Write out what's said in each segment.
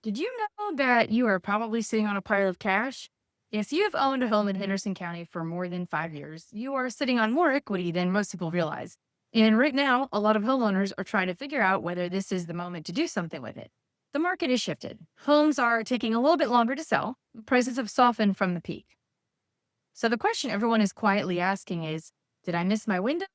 Did you know that you are probably sitting on a pile of cash? If you've owned a home in Henderson County for more than 5 years, you are sitting on more equity than most people realize. And right now, a lot of homeowners are trying to figure out whether this is the moment to do something with it. The market has shifted. Homes are taking a little bit longer to sell. Prices have softened from the peak. So the question everyone is quietly asking is, did I miss my window?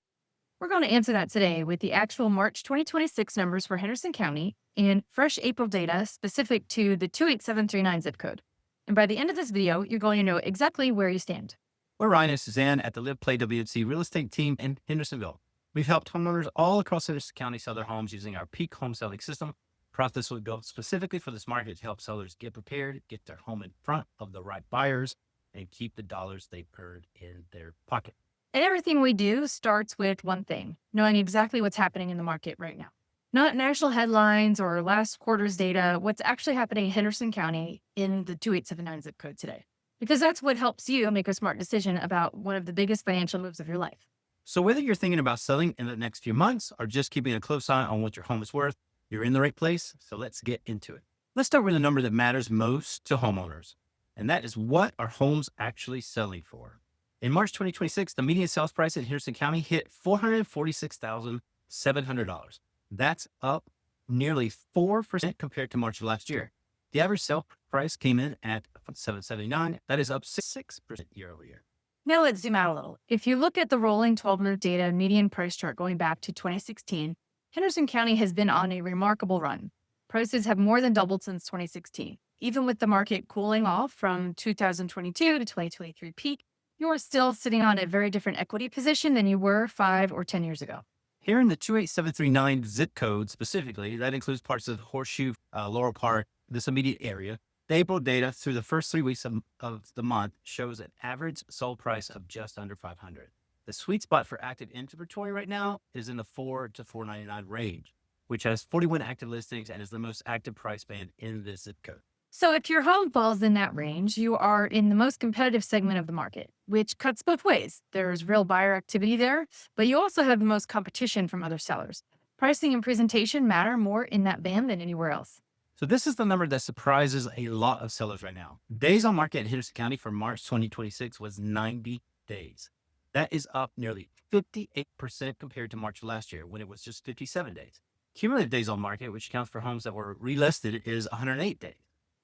We're going to answer that today with the actual March 2026 numbers for Henderson County and fresh April data specific to the 28739 zip code. And by the end of this video, you're going to know exactly where you stand. We're Ryan and Suzanne at the Live Play WNC real estate team in Hendersonville. We've helped homeowners all across Henderson County sell their homes using our peak home selling system. Process we built specifically for this market to help sellers get prepared, get their home in front of the right buyers, and keep the dollars they've earned in their pocket. And everything we do starts with one thing, knowing exactly what's happening in the market right now. Not national headlines or last quarter's data, what's actually happening in Henderson County in the 2879 zip code today. Because that's what helps you make a smart decision about one of the biggest financial moves of your life. So whether you're thinking about selling in the next few months or just keeping a close eye on what your home is worth, you're in the right place. So let's get into it. Let's start with the number that matters most to homeowners. And that is, what are homes actually selling for? In March 2026, the median sales price in Henderson County hit $446,700. That's up nearly 4% compared to March of last year. The average sale price came in at $779. That is up 6% year over year. Now let's zoom out a little. If you look at the rolling 12-month data median price chart going back to 2016, Henderson County has been on a remarkable run. Prices have more than doubled since 2016. Even with the market cooling off from 2022 to 2023 peak, you are still sitting on a very different equity position than you were 5 or 10 years ago. Here in the 28739 zip code specifically, that includes parts of Horseshoe, Laurel Park, this immediate area. The April data through the first 3 weeks of the month shows an average sold price of just under $500. The sweet spot for active inventory right now is in the $4 to $499 range, which has 41 active listings and is the most active price band in this zip code. So if your home falls in that range, you are in the most competitive segment of the market, which cuts both ways. There's real buyer activity there, but you also have the most competition from other sellers. Pricing and presentation matter more in that band than anywhere else. So this is the number that surprises a lot of sellers right now. Days on market in Henderson County for March 2026 was 90 days. That is up nearly 58% compared to March of last year, when it was just 57 days. Cumulative days on market, which accounts for homes that were relisted, is 108 days.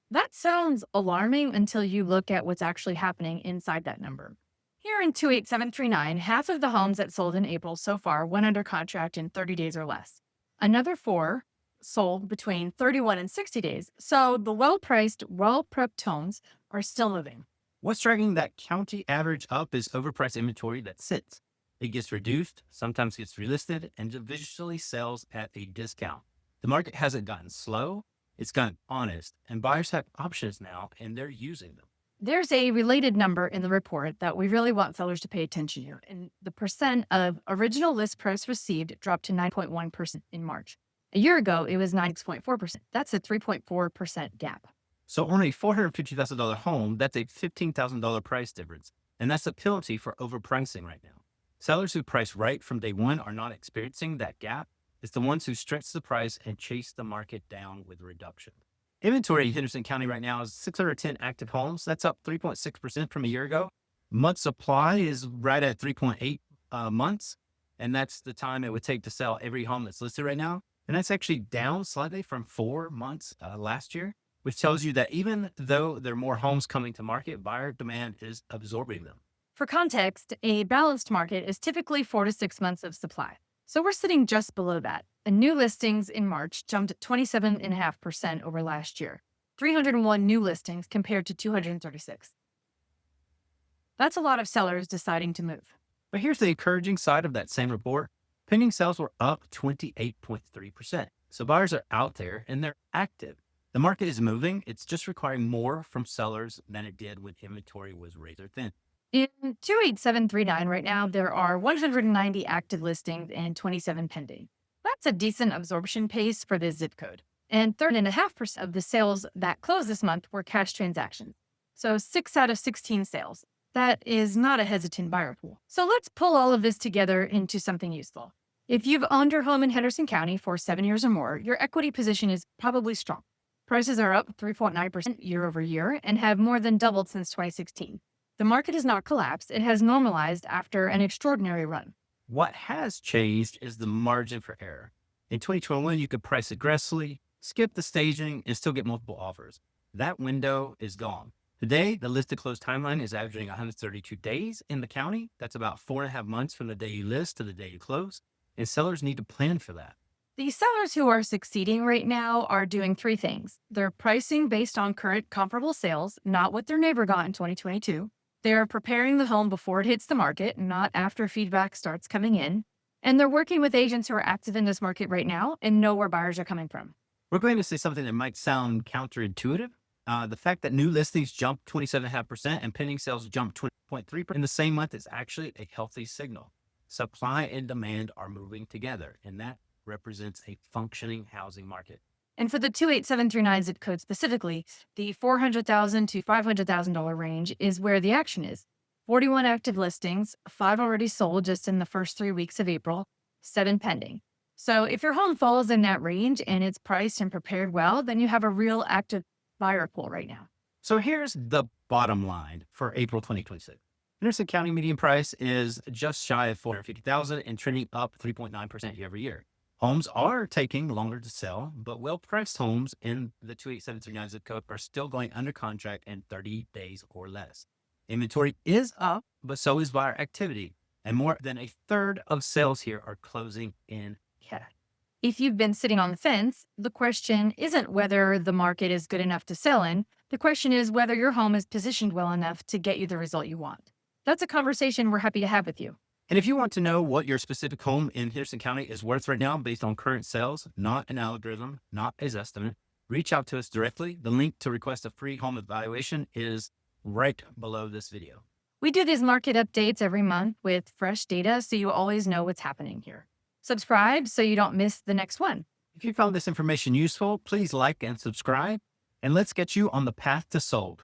That sounds alarming until you look at what's actually happening inside that number. Here in 28739, half of the homes that sold in April so far went under contract in 30 days or less. Another 4 sold between 31 and 60 days. So the well-priced, well-prepped homes are still moving. What's dragging that county average up is overpriced inventory that sits. It gets reduced, sometimes gets relisted, and visually sells at a discount. The market hasn't gotten slow. It's gotten honest, and buyers have options now, and they're using them. There's a related number in the report that we really want sellers to pay attention to, and the percent of original list price received dropped to 9.1% in March. A year ago, it was 9.4%. That's a 3.4% gap. So on a $450,000 home, that's a $15,000 price difference, and that's a penalty for overpricing right now. Sellers who price right from day one are not experiencing that gap. It's the ones who stretch the price and chase the market down with reduction. Inventory in Henderson County right now is 610 active homes. That's up 3.6% from a year ago. Month supply is right at 3.8 months. And that's the time it would take to sell every home that's listed right now. And that's actually down slightly from 4 months last year, which tells you that even though there are more homes coming to market, buyer demand is absorbing them. For context, a balanced market is typically 4 to 6 months of supply. So we're sitting just below that. And new listings in March jumped 27.5% over last year. 301 new listings compared to 236. That's a lot of sellers deciding to move. But here's the encouraging side of that same report. Pending sales were up 28.3%. So buyers are out there and they're active. The market is moving. It's just requiring more from sellers than it did when inventory was razor thin. In 28739 right now, there are 190 active listings and 27 pending. That's a decent absorption pace for this zip code. And 30.5% of the sales that closed this month were cash transactions. So 6 out of 16 sales. That is not a hesitant buyer pool. So let's pull all of this together into something useful. If you've owned your home in Henderson County for 7 years or more, your equity position is probably strong. Prices are up 3.9% year over year and have more than doubled since 2016. The market has not collapsed, it has normalized after an extraordinary run. What has changed is the margin for error. In 2021, you could price aggressively, skip the staging, and still get multiple offers. That window is gone. Today, the listed close timeline is averaging 132 days in the county. That's about 4.5 months from the day you list to the day you close. And sellers need to plan for that. The sellers who are succeeding right now are doing three things. They're pricing based on current comparable sales, not what their neighbor got in 2022. They're preparing the home before it hits the market, not after feedback starts coming in. And they're working with agents who are active in this market right now and know where buyers are coming from. We're going to say something that might sound counterintuitive. The fact that new listings jumped 27.5% and pending sales jumped 20.3% in the same month is actually a healthy signal. Supply and demand are moving together, and that represents a functioning housing market. And for the 28739 zip code specifically, the $400,000 to $500,000 range is where the action is. 41 active listings, 5 already sold just in the first 3 weeks of April, 7 pending. So if your home falls in that range and it's priced and prepared well, then you have a real active buyer pool right now. So here's the bottom line for April 2026. Henderson County median price is just shy of $450,000 and trending up 3.9% year over year. Homes are taking longer to sell, but well-priced homes in the 28739 zip code are still going under contract in 30 days or less. Inventory is up, but so is buyer activity, and more than a third of sales here are closing in cash. If you've been sitting on the fence, the question isn't whether the market is good enough to sell in. The question is whether your home is positioned well enough to get you the result you want. That's a conversation we're happy to have with you. And if you want to know what your specific home in Henderson County is worth right now based on current sales, not an algorithm, not an estimate, reach out to us directly. The link to request a free home evaluation is right below this video. We do these market updates every month with fresh data, so you always know what's happening here. Subscribe so you don't miss the next one. If you found this information useful, please like and subscribe, and let's get you on the path to sold.